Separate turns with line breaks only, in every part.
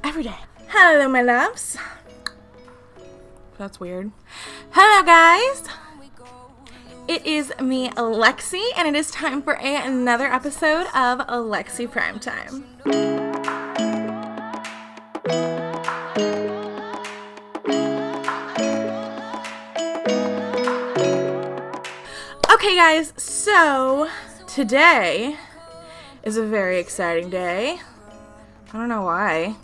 Every day. Hello, my loves. That's weird. Hello, guys. It is me, Lexi, and it is time for another episode of Lexi Primetime. Okay, guys, so today is a very exciting day. I don't know why.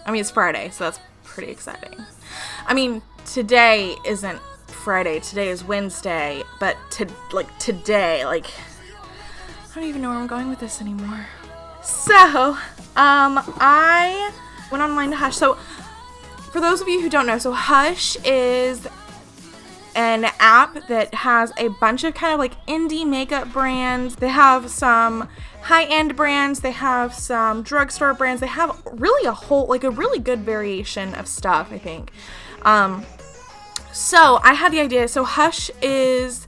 I mean, it's Friday, so that's pretty exciting. I mean, today isn't Friday. Today is Wednesday, but today, I don't even know where I'm going with this anymore. So, I went online to Hush. So, for those of you who don't know, so Hush is an app that has a bunch of kind of like indie makeup brands. They have some high-end brands, they have some drugstore brands, they have really a whole, like a really good variation of stuff, I think. So I had the idea, so Hush is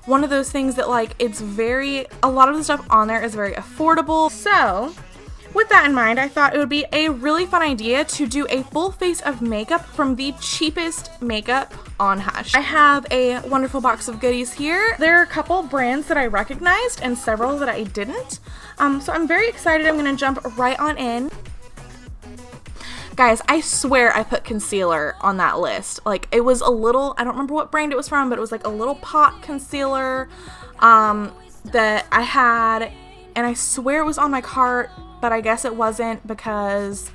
one of those things that a lot of the stuff on there is very affordable. So with that in mind, I thought it would be a really fun idea to do a full face of makeup from the cheapest makeup on Hush. I have a wonderful box of goodies here. There are a couple brands that I recognized and several that I didn't. So I'm very excited. I'm gonna jump right on in. Guys, I swear I put concealer on that list. Like, it was a little, I don't remember what brand it was from, but it was like a little pot concealer that I had, and I swear it was on my cart, but I guess it wasn't because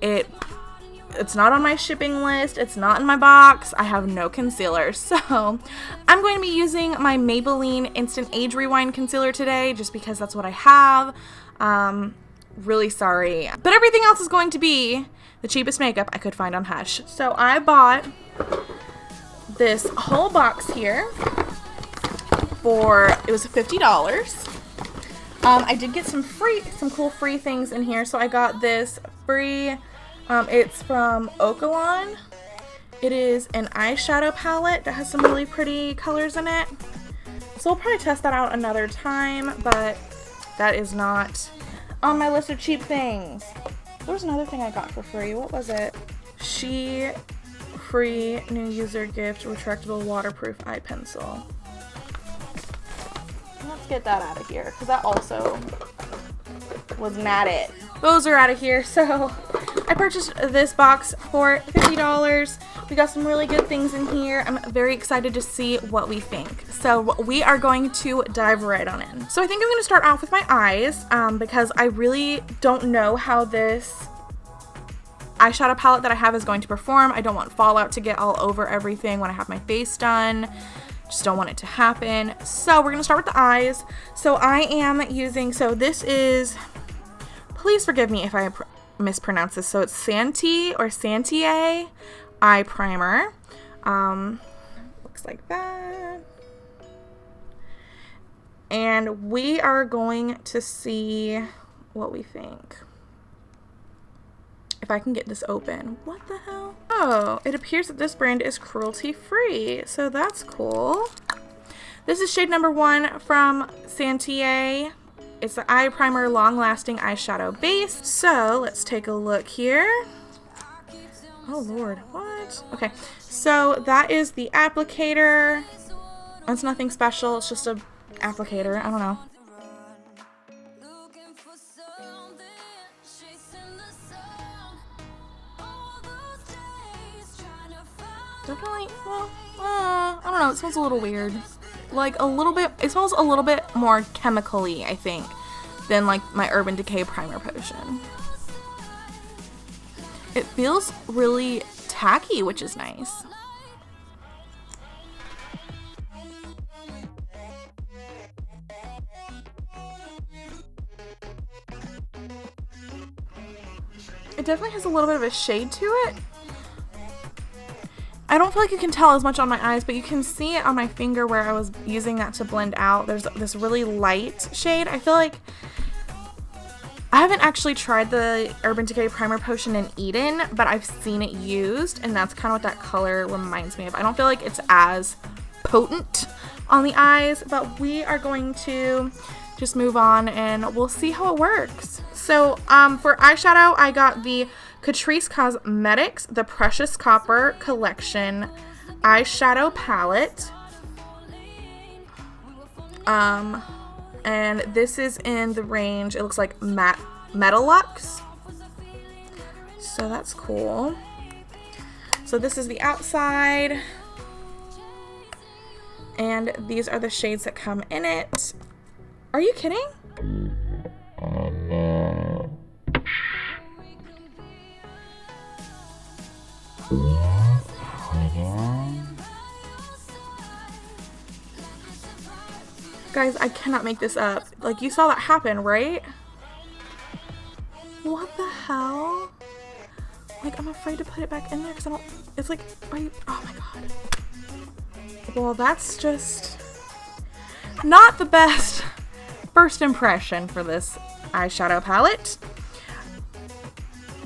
it's not on my shipping list, it's not in my box, I have no concealer. So I'm going to be using my Maybelline Instant Age Rewind Concealer today, just because that's what I have. Really sorry. But everything else is going to be the cheapest makeup I could find on Hush. So I bought this whole box here it was $50. I did get some cool free things in here. So I got this free, it's from Okalon. It is an eyeshadow palette that has some really pretty colors in it. So we'll probably test that out another time, but that is not on my list of cheap things. There was another thing I got for free. What was it? Free new user gift retractable waterproof eye pencil. Let's get that out of here, because that also was not it. Those are out of here. So I purchased this box for $50. We got some really good things in here. I'm very excited to see what we think. So we are going to dive right on in. So I think I'm going to start off with my eyes because I really don't know how this eyeshadow palette that I have is going to perform. I don't want fallout to get all over everything when I have my face done. Just don't want it to happen. So we're going to start with the eyes. So I am using, so this is, please forgive me if I mispronounce this. So it's Santee or Santee eye primer. Looks like that. And we are going to see what we think. If I can get this open. What the hell? Oh, it appears that this brand is cruelty-free, so that's cool. This is shade number 1 from Santee. It's the eye primer long-lasting eyeshadow base. So let's take a look here. Oh Lord, what? Okay, so that is the applicator. It's nothing special, it's just an applicator, I don't know. Definitely, well, I don't know, it smells a little weird. Like a little bit, it smells a little bit more chemical-y, I think, than like my Urban Decay Primer Potion. It feels really tacky, which is nice. It definitely has a little bit of a shade to it. I don't feel like you can tell as much on my eyes, but you can see it on my finger where I was using that to blend out. There's this really light shade. I feel like I haven't actually tried the Urban Decay Primer Potion in Eden, but I've seen it used, and that's kind of what that color reminds me of. I don't feel like it's as potent on the eyes, but we are going to just move on and we'll see how it works. So for eyeshadow, I got the Catrice Cosmetics The Precious Copper Collection eyeshadow palette. And this is in the range, it looks like Metalux. So that's cool. So this is the outside. And these are the shades that come in it. Are you kidding? Guys, I cannot make this up. Like, you saw that happen, right? What the hell? Like, I'm afraid to put it back in there because I don't, it's like, right, oh my god. Well, that's just not the best first impression for this eyeshadow palette.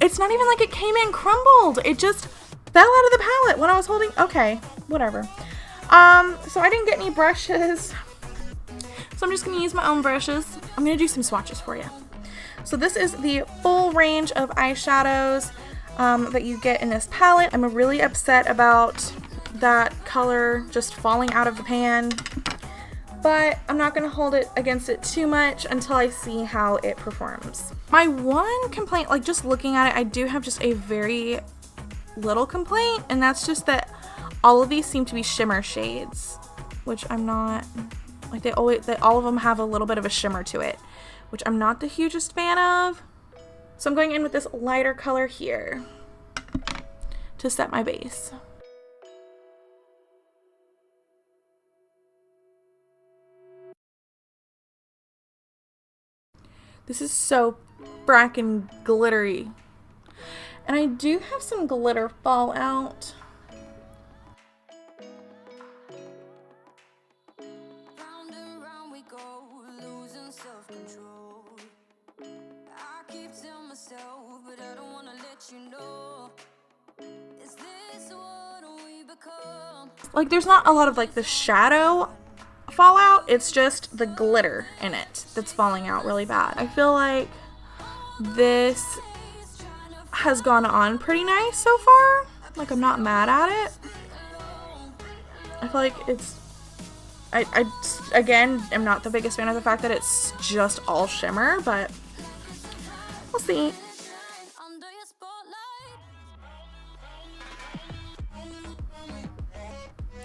It's not even like it came in crumbled. It just fell out of the palette when I was holding, okay, whatever. So I didn't get any brushes. So I'm just going to use my own brushes. I'm going to do some swatches for you. So this is the full range of eyeshadows that you get in this palette. I'm really upset about that color just falling out of the pan, but I'm not going to hold it against it too much until I see how it performs. My one complaint, like just looking at it, I do have just a very little complaint, and that's just that all of these seem to be shimmer shades, which I'm not, like all of them have a little bit of a shimmer to it, which I'm not the hugest fan of. So I'm going in with this lighter color here to set my base. This is so frackin' glittery. And I do have some glitter fallout.
Round and round we go, losing self-control. I keep telling myself, but I don't want to let you know. Is this what we become?
Like, there's not a lot of like the shadow fallout, it's just the glitter in it that's falling out really bad. I feel like this has gone on pretty nice so far. Like, I'm not mad at it. I feel like it's, I again am not the biggest fan of the fact that it's just all shimmer, but we'll see.
Under your spotlight.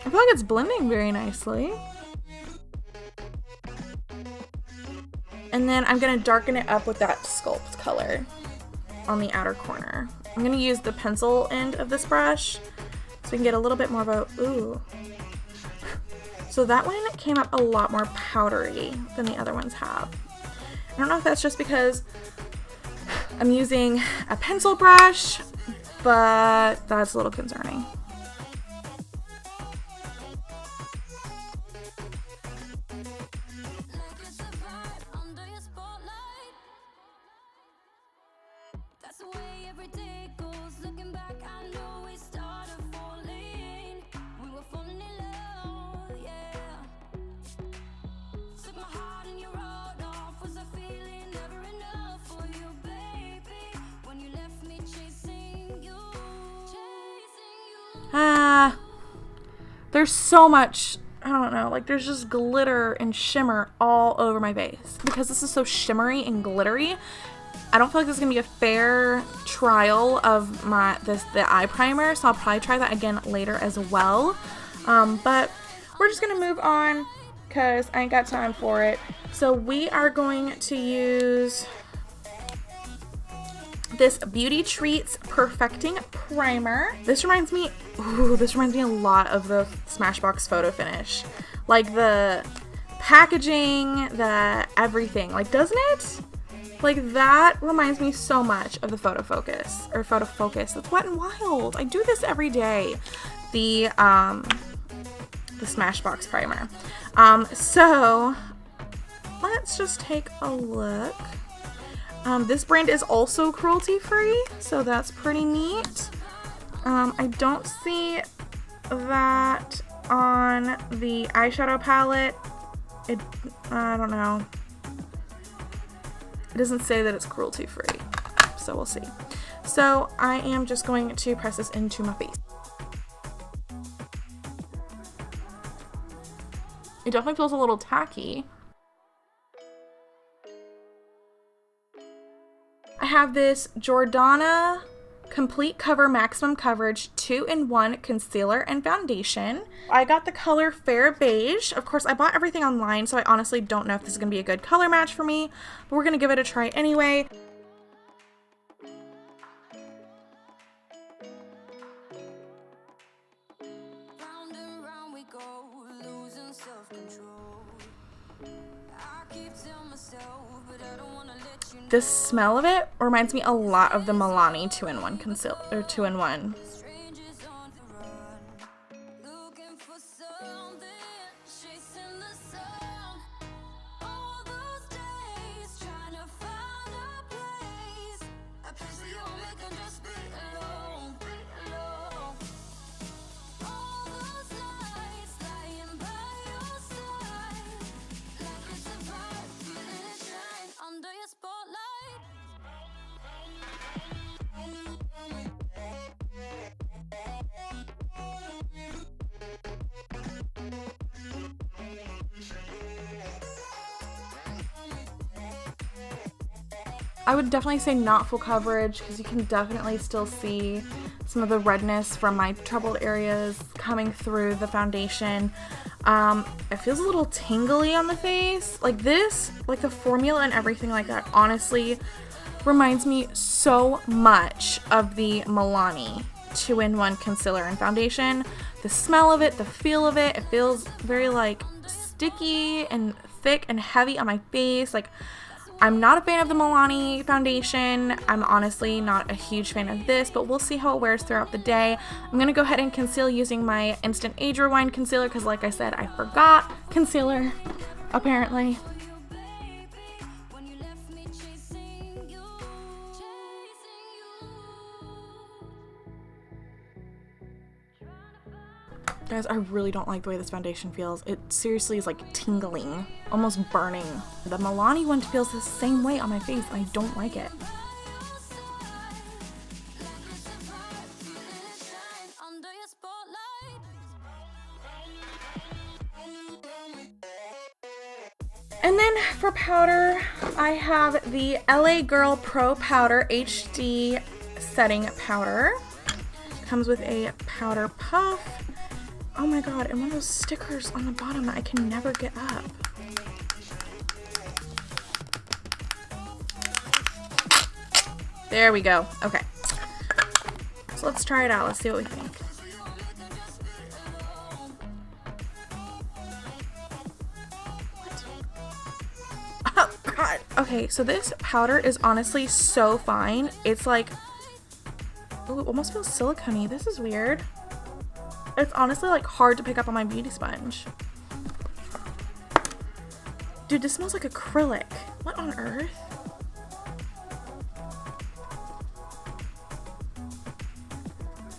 I feel like it's blending very nicely. And then I'm going to darken it up with that Sculpt color on the outer corner. I'm going to use the pencil end of this brush so we can get a little bit more of a, ooh. So that one came up a lot more powdery than the other ones have. I don't know if that's just because I'm using a pencil brush, but that's a little concerning.
Under your spotlight. That's the way every day goes. Looking back, I know we started falling. We were falling in love, yeah. Took my heart and you wrote off. Was I feeling never enough for you, baby? When you left me chasing you.
There's so much, I don't know, like there's just glitter and shimmer all over my base. Because this is so shimmery and glittery, I don't feel like this is gonna be a fair trial of the eye primer, so I'll probably try that again later as well. But we're just gonna move on because I ain't got time for it. So we are going to use this Beauty Treats Perfecting Primer. This reminds me a lot of the Smashbox Photo Finish. Like the packaging, the everything, like, doesn't it? Like, that reminds me so much of the Photo Focus. That's Wet n Wild. I do this every day. The Smashbox primer. So let's just take a look. This brand is also cruelty free, so that's pretty neat. I don't see that on the eyeshadow palette. I don't know. It doesn't say that it's cruelty free, so we'll see. So I am just going to press this into my face. It definitely feels a little tacky. I have this Jordana Complete Cover Maximum Coverage 2-in-1 Concealer and Foundation. I got the color Fair Beige. Of course, I bought everything online, so I honestly don't know if this is going to be a good color match for me, but we're going to give it a try anyway.
Round and round we go, losing self-control. I keep telling myself, but I don't wanna let you know.
The smell of it reminds me a lot of the Milani 2-in-1 concealer, or 2-in-1.
Strangers on the run, looking for something, chasing the sun. All those days, trying to find a place where you only can just be alone, All those nights lying by your side, like it's a vibe, feeling it shine under your spotlight.
I would definitely say not full coverage because you can definitely still see some of the redness from my troubled areas coming through the foundation. It feels a little tingly on the face. Like this, like the formula and everything like that, honestly reminds me so much of the Milani 2-in-1 concealer and foundation. The smell of it, the feel of it, it feels very like sticky and thick and heavy on my face. Like, I'm not a fan of the Milani foundation. I'm honestly not a huge fan of this, but we'll see how it wears throughout the day. I'm gonna go ahead and conceal using my Instant Age Rewind concealer because, like I said, I forgot concealer, apparently.
When you left me chasing you.
Guys, I really don't like the way this foundation feels. It seriously is like tingling, almost burning. The Milani one feels the same way on my face, and I don't like it. And then for powder, I have the LA Girl Pro Powder HD Setting Powder. Comes with a powder puff. Oh my god, and one of those stickers on the bottom that I can never get up. There we go. Okay. So let's try it out. Let's see what we think. Oh god. Okay, so this powder is honestly so fine. It's like, oh, it almost feels silicone-y. This is weird. It's honestly like hard to pick up on my beauty sponge. Dude, this smells like acrylic. What on earth?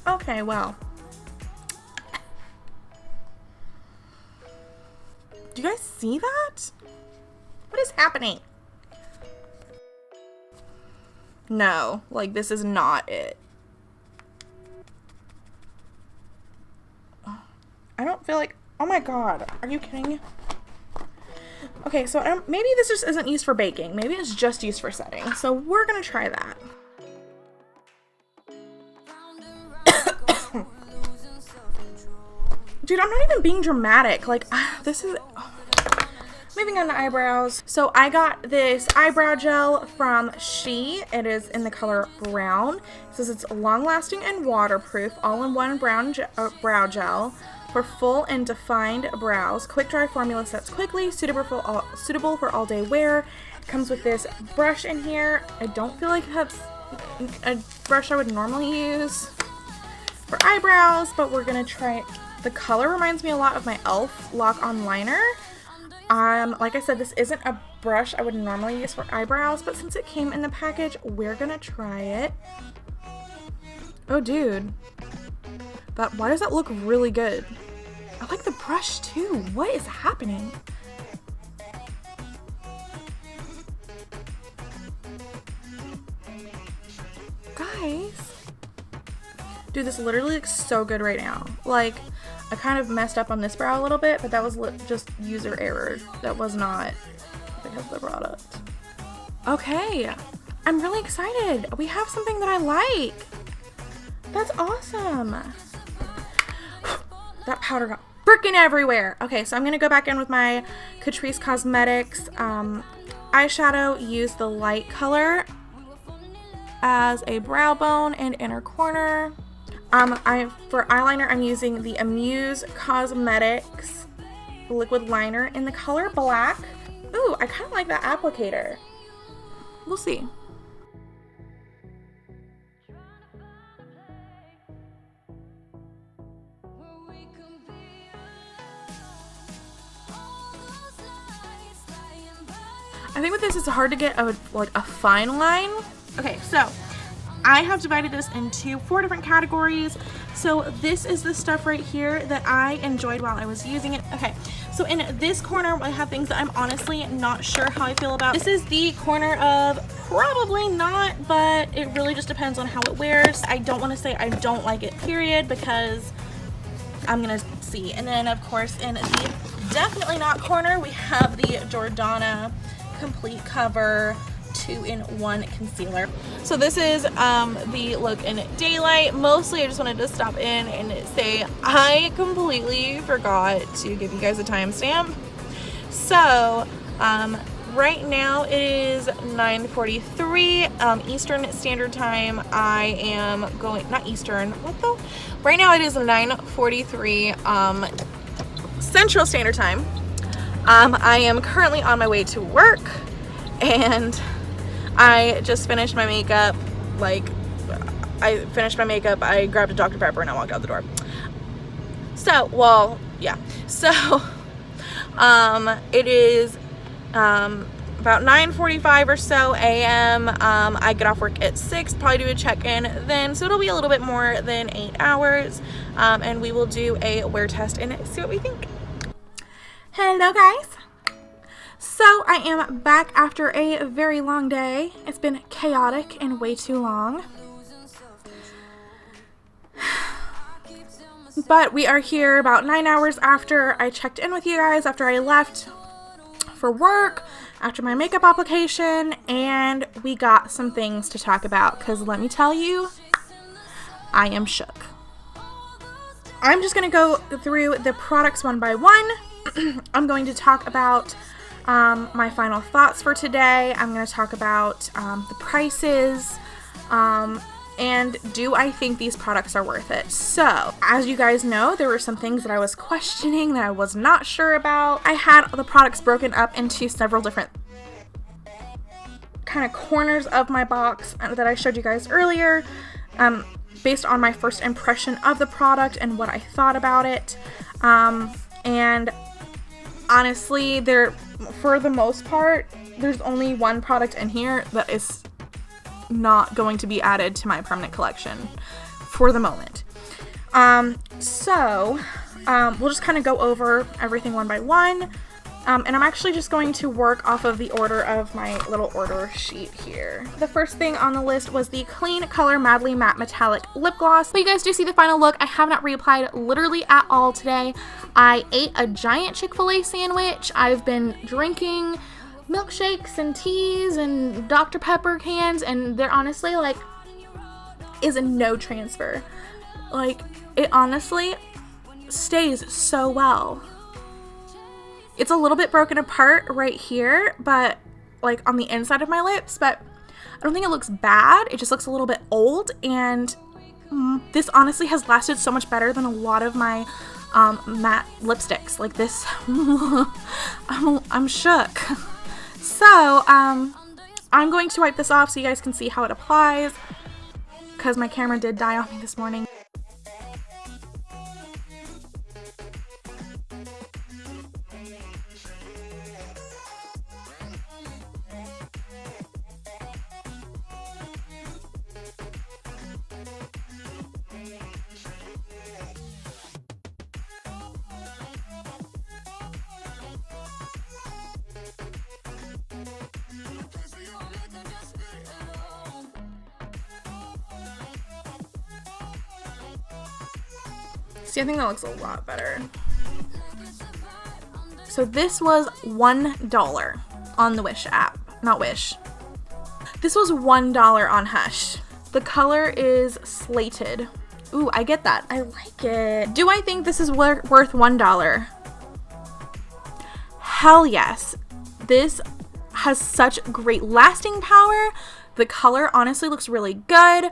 Okay, well. Do you guys see that? What is happening? No, like this is not it. I don't feel like, oh my god, are you kidding? Okay, so maybe this just isn't used for baking. Maybe it's just used for setting. So we're gonna try that. Dude, I'm not even being dramatic. Like, this is... Moving on to eyebrows. So I got this eyebrow gel from She. It is in the color brown. It says it's long-lasting and waterproof, all-in-one brow gel for full and defined brows. Quick dry formula sets quickly, suitable for all-day wear. It comes with this brush in here. I don't feel like that's a brush I would normally use for eyebrows, but we're gonna try it. The color reminds me a lot of my e.l.f. Lock-On Liner. Like I said, this isn't a brush I would normally use for eyebrows, but since it came in the package, we're gonna try it. Oh, dude. Why does that look really good? I like the brush too. What is happening? guys. Dude, this literally looks so good right now. Like, I kind of messed up on this brow a little bit, but that was just user error. That was not because of the product. Okay, I'm really excited. We have something that I like. That's awesome. That powder got freaking everywhere. Okay, so I'm gonna go back in with my Catrice Cosmetics eyeshadow. Use the light color as a brow bone and inner corner. For eyeliner, I'm using the Amuse Cosmetics liquid liner in the color black. Ooh, I kind of like that applicator. We'll see. I think with this, it's hard to get a fine line. Okay, so I have divided this into 4 different categories. So this is the stuff right here that I enjoyed while I was using it. Okay, so in this corner, I have things that I'm honestly not sure how I feel about. This is the corner of probably not, but it really just depends on how it wears. I don't want to say I don't like it, period, because I'm gonna see. And then of course in the definitely not corner, we have the Jordana Complete Cover 2-in-1 concealer. So this is the look in daylight. Mostly I just wanted to stop in and say I completely forgot to give you guys a timestamp. So right now it is 9:43 Eastern Standard Time. I am going, not Eastern, what the? Right now it is 9:43 Central Standard Time. I am currently on my way to work, and I just finished my makeup. Like, I finished my makeup, I grabbed a Dr. Pepper, and I walked out the door. So, well, yeah. So, it is about 9:45 or so a.m. I get off work at 6, probably do a check-in then, so it'll be a little bit more than 8 hours, and we will do a wear test and see what we think. Hello guys! So I am back after a very long day. It's been chaotic and way too long. But we are here about 9 hours after I checked in with you guys, after I left for work, after my makeup application, and we got some things to talk about, because let me tell you, I am shook. I'm just going to go through the products one by one. I'm going to talk about my final thoughts for today. I'm going to talk about the prices, and do I think these products are worth it? So, as you guys know, there were some things that I was questioning that I was not sure about. I had the products broken up into several different kind of corners of my box that I showed you guys earlier, based on my first impression of the product and what I thought about it. And honestly, for the most part, there's only one product in here that is not going to be added to my permanent collection for the moment. So we'll just kind of go over everything one by one. And I'm actually just going to work off of the order of my little order sheet here. The first thing on the list was the Clean Color Madly Matte Metallic Lip Gloss. But you guys do see the final look. I have not reapplied literally at all today. I ate a giant Chick-fil-A sandwich. I've been drinking milkshakes and teas and Dr. Pepper cans, and there honestly, like, is no transfer. Like, it honestly stays so well. It's a little bit broken apart right here, but like on the inside of my lips, but I don't think it looks bad. It just looks a little bit old, and this honestly has lasted so much better than a lot of my matte lipsticks. Like this, I'm shook. So, I'm going to wipe this off so you guys can see how it applies, because my camera did die on me this morning. See, I think that looks a lot better. So this was $1 on the Wish app. Not Wish. This was $1 on Hush. The color is slated. Ooh, I get that. I like it. Do I think this is worth $1? Hell yes. This has such great lasting power. The color honestly looks really good.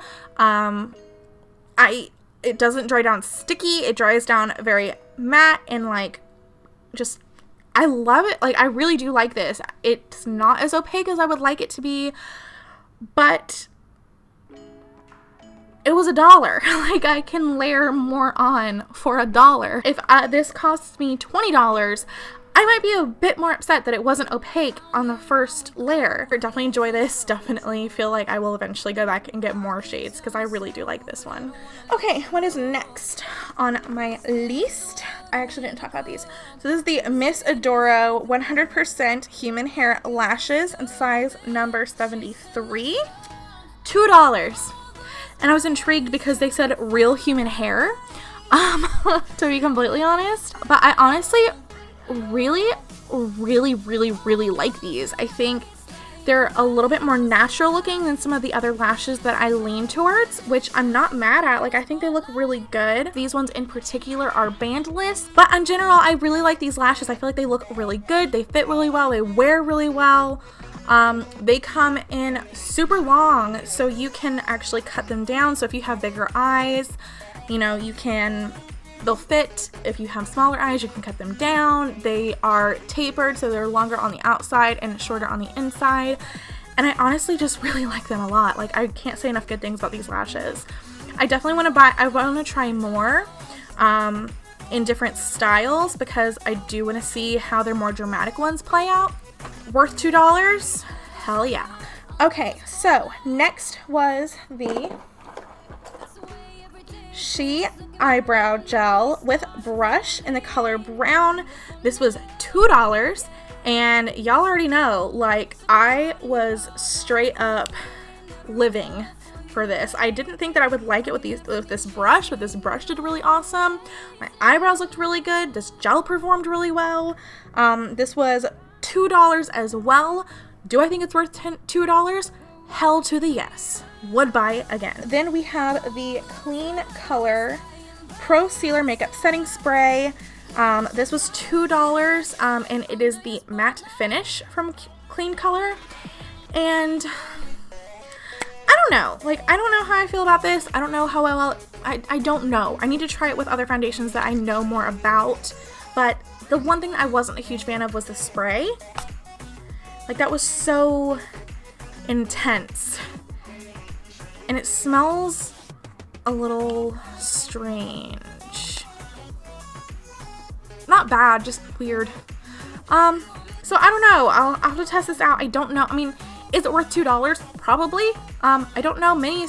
It doesn't dry down sticky. It dries down very matte and like just, I love it. Like, I really do like this. It's not as opaque as I would like it to be, but it was $1. Like, I can layer more on for $1. If this costs me $20, I might be a bit more upset that it wasn't opaque on the first layer. I definitely enjoy this. Definitely feel like I will eventually go back and get more shades because I really do like this one. Okay, what is next on my list? I actually didn't talk about these. So this is the Miss Adoro 100% Human Hair Lashes in size number 73. $2. And I was intrigued because they said real human hair, to be completely honest. But I honestly really like these. I think they're a little bit more natural looking than some of the other lashes that I lean towards, which I'm not mad at. Like, I think they look really good. These ones in particular are bandless, but in general, I really like these lashes. I feel like they look really good. They fit really well. They wear really well. They come in super long, so you can actually cut them down. So if you have bigger eyes, you know, they'll fit. If you have smaller eyes, you can cut them down. They are tapered, so they're longer on the outside and shorter on the inside. And I honestly just really like them a lot. Like, I can't say enough good things about these lashes. I definitely want to I want to try more in different styles because I do want to see how their more dramatic ones play out. Worth $2? Hell yeah. Okay, so next was the She Eyebrow Gel with brush in the color brown. This was $2, and y'all already know, like, I was straight up living for this. I didn't think that I would like it with this brush, but this brush did really awesome. My eyebrows looked really good. This gel performed really well. This was $2 as well. Do I think it's worth $2? Hell to the yes. Would buy again. Then we have the Clean Color Pro Sealer Makeup Setting Spray. This was $2, and it is the matte finish from Clean Color. And I don't know. Like, I don't know how I feel about this. I don't know how well. I don't know. I need to try it with other foundations that I know more about. But the one thing that I wasn't a huge fan of was the spray. Like, that was so intense. And it smells a little strange. Not bad, just weird. So I don't know. I'll have to test this out. I don't know. I mean, is it worth $2? Probably. I don't know many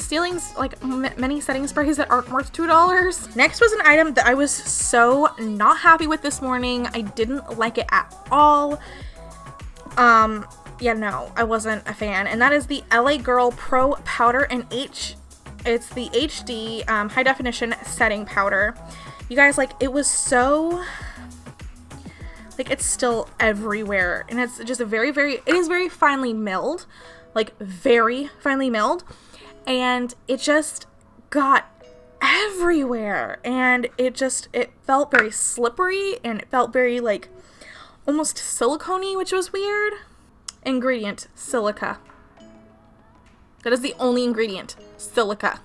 many setting sprays that aren't worth $2. Next was an item that I was so not happy with this morning. I didn't like it at all. Yeah, no, I wasn't a fan. And that is the LA Girl Pro Powder in It's the HD high definition setting powder. You guys, like, it was so, like, it's still everywhere. And it's just it is very finely milled. Like, very finely milled. And it just got everywhere. And it felt very slippery. And it felt very, like, almost silicone-y, which was weird. Ingredient, silica. That is the only ingredient, silica.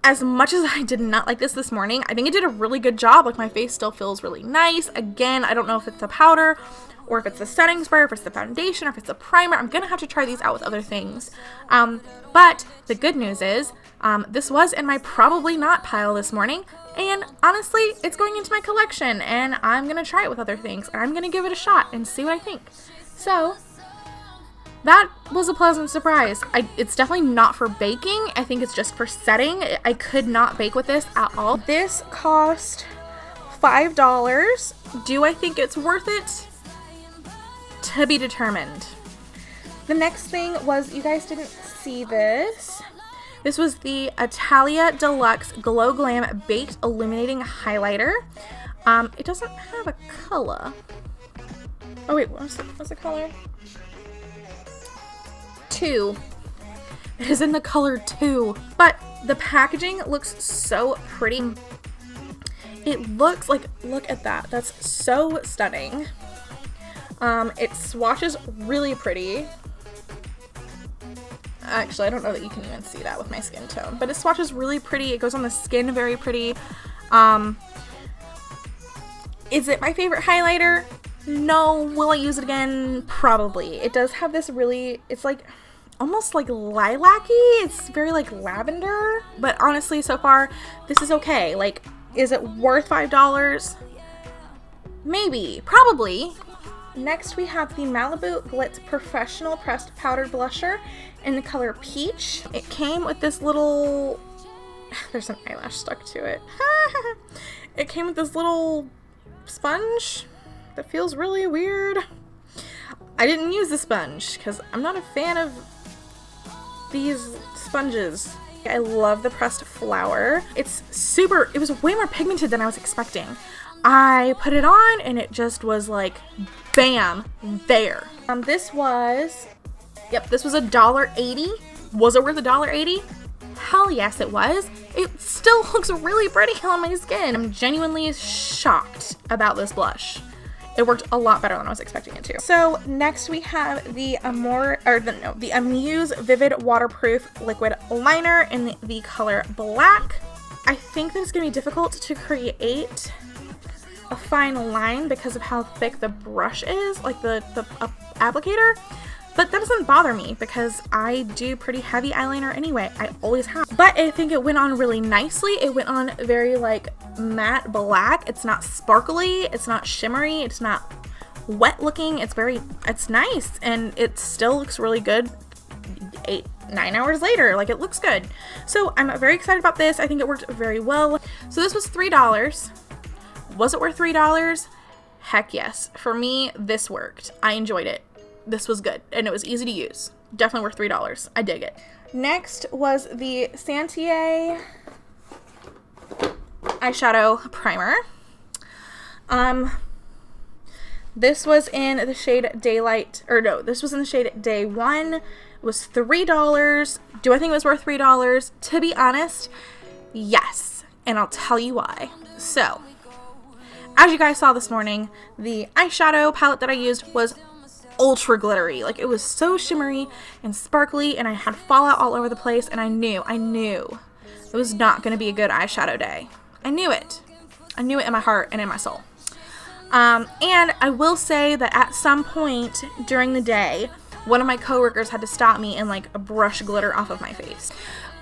As much as I did not like this morning, I think it did a really good job. Like, my face still feels really nice. Again, I don't know if it's the powder or if it's the setting spray, or if it's the foundation, or if it's the primer. I'm gonna have to try these out with other things. But the good news is, this was in my probably not pile this morning. And honestly, it's going into my collection, and I'm gonna try it with other things. And I'm gonna give it a shot and see what I think. So that was a pleasant surprise. It's definitely not for baking. I think it's just for setting. I could not bake with this at all. This cost $5. Do I think it's worth it? To be determined. The next thing was, you guys didn't see this, This was the Italia Deluxe Glow Glam Baked Illuminating Highlighter. It doesn't have a color. Oh wait, what's the color? 2. It is in the color 2. But the packaging looks so pretty. It looks like, look at that. That's so stunning. It swatches really pretty. Actually, I don't know that you can even see that with my skin tone, but it swatches really pretty. It goes on the skin very pretty. Is it my favorite highlighter? No. Will I use it again? Probably. It does have this really, it's like almost like lilac-y. It's very like lavender, but honestly, so far, this is okay. Like, is it worth $5? Maybe. Probably. Next, we have the Malibu Glitz Professional Pressed Powdered Blusher in the color Peach. It came with this little... There's an eyelash stuck to it. It came with this little sponge that feels really weird. I didn't use the sponge because I'm not a fan of these sponges. I love the pressed flower. It was way more pigmented than I was expecting. I put it on and it just was like, bam, there. This was $1.80. Was it worth $1.80? Hell yes it was. It still looks really pretty on my skin. I'm genuinely shocked about this blush. It worked a lot better than I was expecting it to. So next we have the Amuse Vivid Waterproof Liquid Liner in the color Black. I think that it's gonna be difficult to create a fine line because of how thick the brush is, like the applicator, but that doesn't bother me because I do pretty heavy eyeliner anyway. I always have. But I think it went on really nicely. It went on very like matte black. It's not sparkly, it's not shimmery, it's not wet looking. It's nice and it still looks really good 8-9 hours later. Like, it looks good. So I'm very excited about this. I think it worked very well. So this was $3. Was it worth $3? Heck yes. For me, this worked. I enjoyed it. This was good, and it was easy to use. Definitely worth $3. I dig it. Next was the Santier eyeshadow primer. This was in the shade Daylight, or no, this was in the shade Day One. It was $3. Do I think it was worth $3? To be honest, yes, and I'll tell you why. So, as you guys saw this morning, the eyeshadow palette that I used was ultra glittery. Like, it was so shimmery and sparkly, and I had fallout all over the place, and I knew it was not going to be a good eyeshadow day. I knew it. I knew it in my heart and in my soul. And I will say that at some point during the day, one of my coworkers had to stop me and like brush glitter off of my face.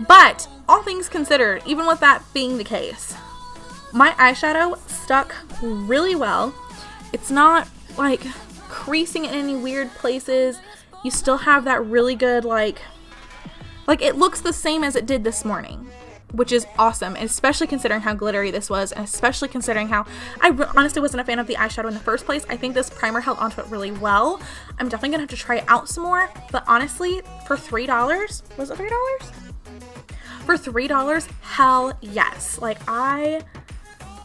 But all things considered, even with that being the case, my eyeshadow stuck really well. It's not like creasing in any weird places. You still have that really good like it looks the same as it did this morning, which is awesome, especially considering how glittery this was, and especially considering how I honestly wasn't a fan of the eyeshadow in the first place. I think this primer held onto it really well. I'm definitely gonna have to try it out some more, but honestly, for $3, was it $3? For $3, hell yes. Like, I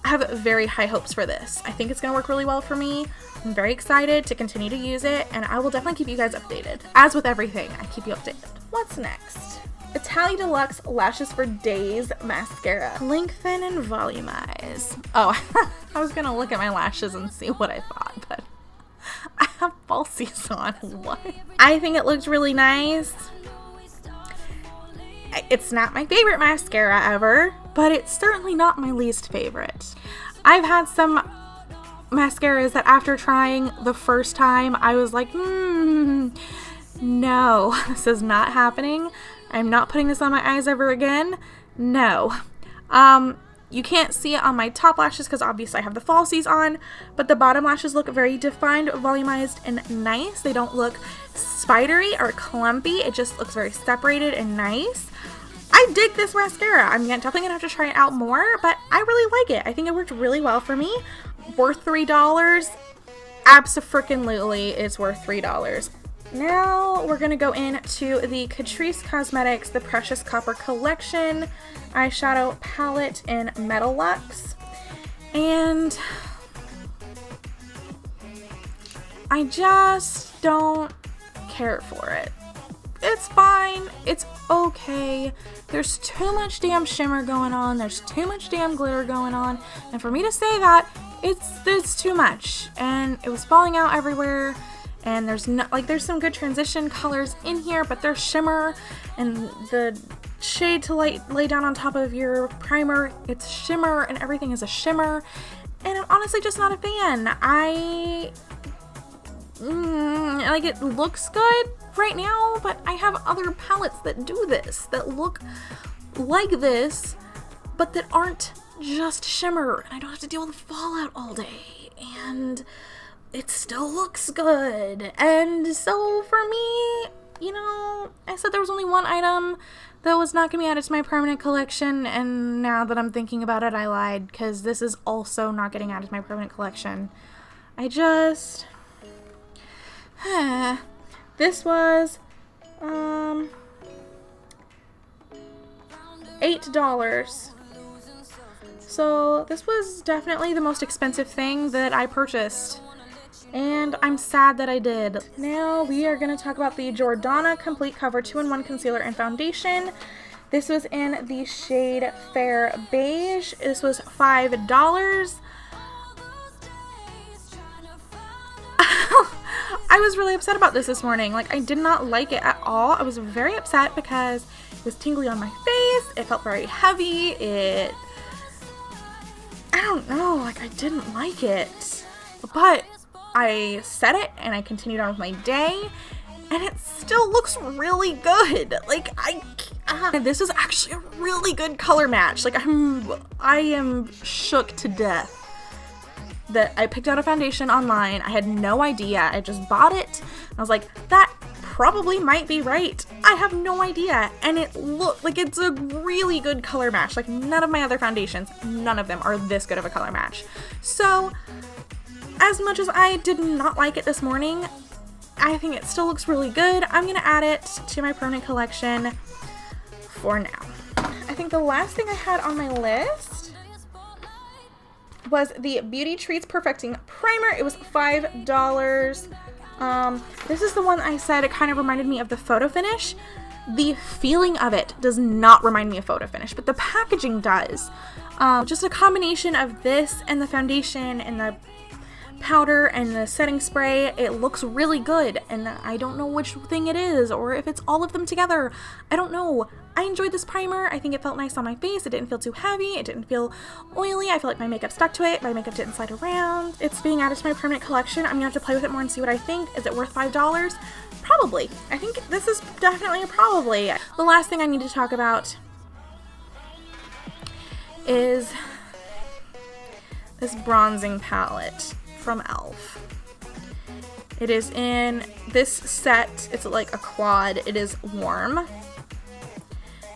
have very high hopes for this. I think it's gonna work really well for me. I'm very excited to continue to use it, and I will definitely keep you guys updated. As with everything, I keep you updated. What's next? Italia Deluxe Lashes for Days Mascara. Lengthen and volumize. Oh, I was gonna look at my lashes and see what I thought, but I have falsies on. What? I think it looked really nice. It's not my favorite mascara ever, but it's certainly not my least favorite. I've had some mascaras that after trying the first time, I was like, no, this is not happening. I'm not putting this on my eyes ever again. No. You can't see it on my top lashes because obviously I have the falsies on, but the bottom lashes look very defined, volumized, and nice. They don't look spidery or clumpy. It just looks very separated and nice. I dig this mascara. I'm definitely gonna have to try it out more, but I really like it. I think it worked really well for me. Worth $3? Abso-freaking-lutely, it's worth $3. Now we're gonna go into the Catrice Cosmetics The Precious Copper Collection eyeshadow palette in Metal Luxe, and I just don't care for it. It's fine, it's okay. There's too much damn shimmer going on, there's too much damn glitter going on, and for me to say that, it's too much, and it was falling out everywhere. And there's there's some good transition colors in here, but there's shimmer, and the shade to lay down on top of your primer, it's shimmer, and everything is a shimmer, and I'm honestly just not a fan. Like, it looks good right now, but I have other palettes that do this, that look like this, but that aren't just shimmer, and I don't have to deal with fallout all day, and it still looks good. And so for me, you know, I said there was only one item that was not going to be added to my permanent collection, and now that I'm thinking about it, I lied, because this is also not getting added to my permanent collection. I just... This was $8. So this was definitely the most expensive thing that I purchased, and I'm sad that I did. Now we are going to talk about the Jordana Complete Cover 2-in-1 Concealer and Foundation. This was in the shade Fair Beige. This was $5. I was really upset about this morning. Like, I did not like it at all. I was very upset because it was tingly on my face. It felt very heavy. I don't know, like, I didn't like it. But I set it and I continued on with my day, and it still looks really good. Like, this is actually a really good color match. Like, I am shook to death that I picked out a foundation online. I had no idea. I just bought it. I was like, that probably might be right. I have no idea. And it looked like it's a really good color match. Like, none of my other foundations, none of them are this good of a color match. So, as much as I did not like it this morning, I think it still looks really good. I'm going to add it to my permanent collection for now. I think the last thing I had on my list was the Beauty Treats Perfecting Primer. It was $5. This is the one I said it kind of reminded me of the Photo Finish. The feeling of it does not remind me of Photo Finish, but the packaging does. Just a combination of this and the foundation and the powder and the setting spray, it looks really good, and I don't know which thing it is, or if it's all of them together. I don't know. I enjoyed this primer. I think it felt nice on my face. It didn't feel too heavy. It didn't feel oily. I feel like my makeup stuck to it. My makeup didn't slide around. It's being added to my permanent collection. I'm gonna have to play with it more and see what I think. Is it worth $5? Probably. I think this is definitely a probably. The last thing I need to talk about is this bronzing palette from e.l.f. It is in this set. It's like a quad. It is warm,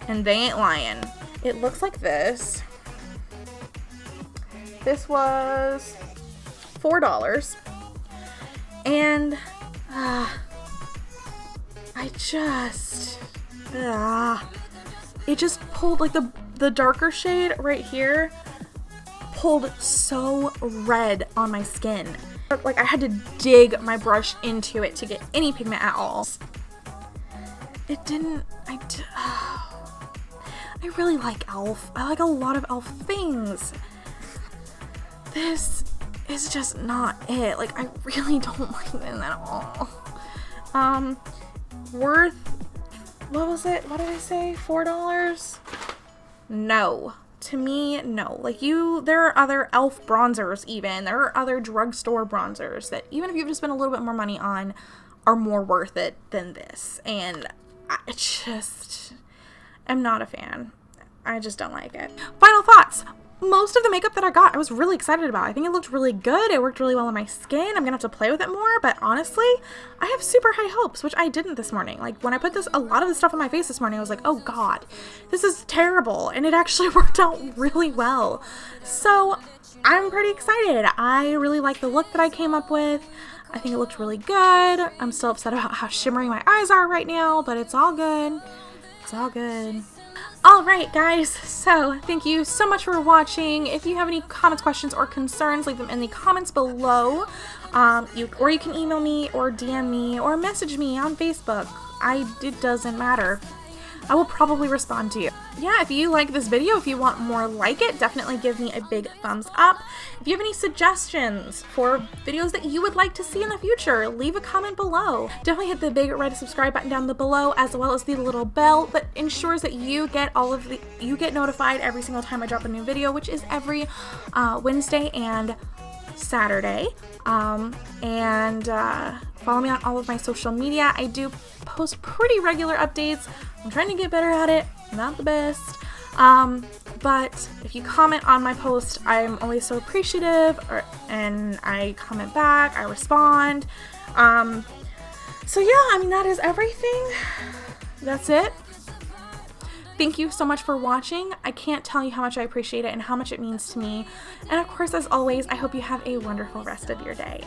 and they ain't lying. It looks like this. This was $4, and it just pulled, like, the darker shade right here pulled so red on my skin. Like, I had to dig my brush into it to get any pigment at all. It didn't, I really like e.l.f. I like a lot of e.l.f. things. This is just not it. Like, I really don't like it at all. Worth, what was it? What did I say? $4? No. To me, no. Like, there are other e.l.f. bronzers even. There are other drugstore bronzers that, even if you have to spend a little bit more money on, are more worth it than this. And I just am not a fan. I just don't like it. Final thoughts. Most of the makeup that I got, I was really excited about. I think it looked really good. It worked really well on my skin. I'm gonna have to play with it more, but honestly, I have super high hopes, which I didn't this morning. Like, when I put a lot of the stuff on my face this morning, I was like, oh god, this is terrible, and it actually worked out really well. So, I'm pretty excited. I really like the look that I came up with. I think it looked really good. I'm still upset about how shimmery my eyes are right now, but it's all good. It's all good. Alright guys, so thank you so much for watching. If you have any comments, questions, or concerns, leave them in the comments below. Or you can email me or DM me or message me on Facebook. It doesn't matter. I will probably respond to you. Yeah, if you like this video, if you want more like it, definitely give me a big thumbs up. If you have any suggestions for videos that you would like to see in the future, leave a comment below. Definitely hit the big red subscribe button down below, as well as the little bell that ensures that you get notified every single time I drop a new video, which is every Wednesday and Saturday. Follow me on all of my social media. I do post pretty regular updates. I'm trying to get better at it. Not the best. But if you comment on my post, I'm always so appreciative, and I comment back, I respond. So yeah, I mean, that is everything. That's it. Thank you so much for watching. I can't tell you how much I appreciate it and how much it means to me. And of course, as always, I hope you have a wonderful rest of your day.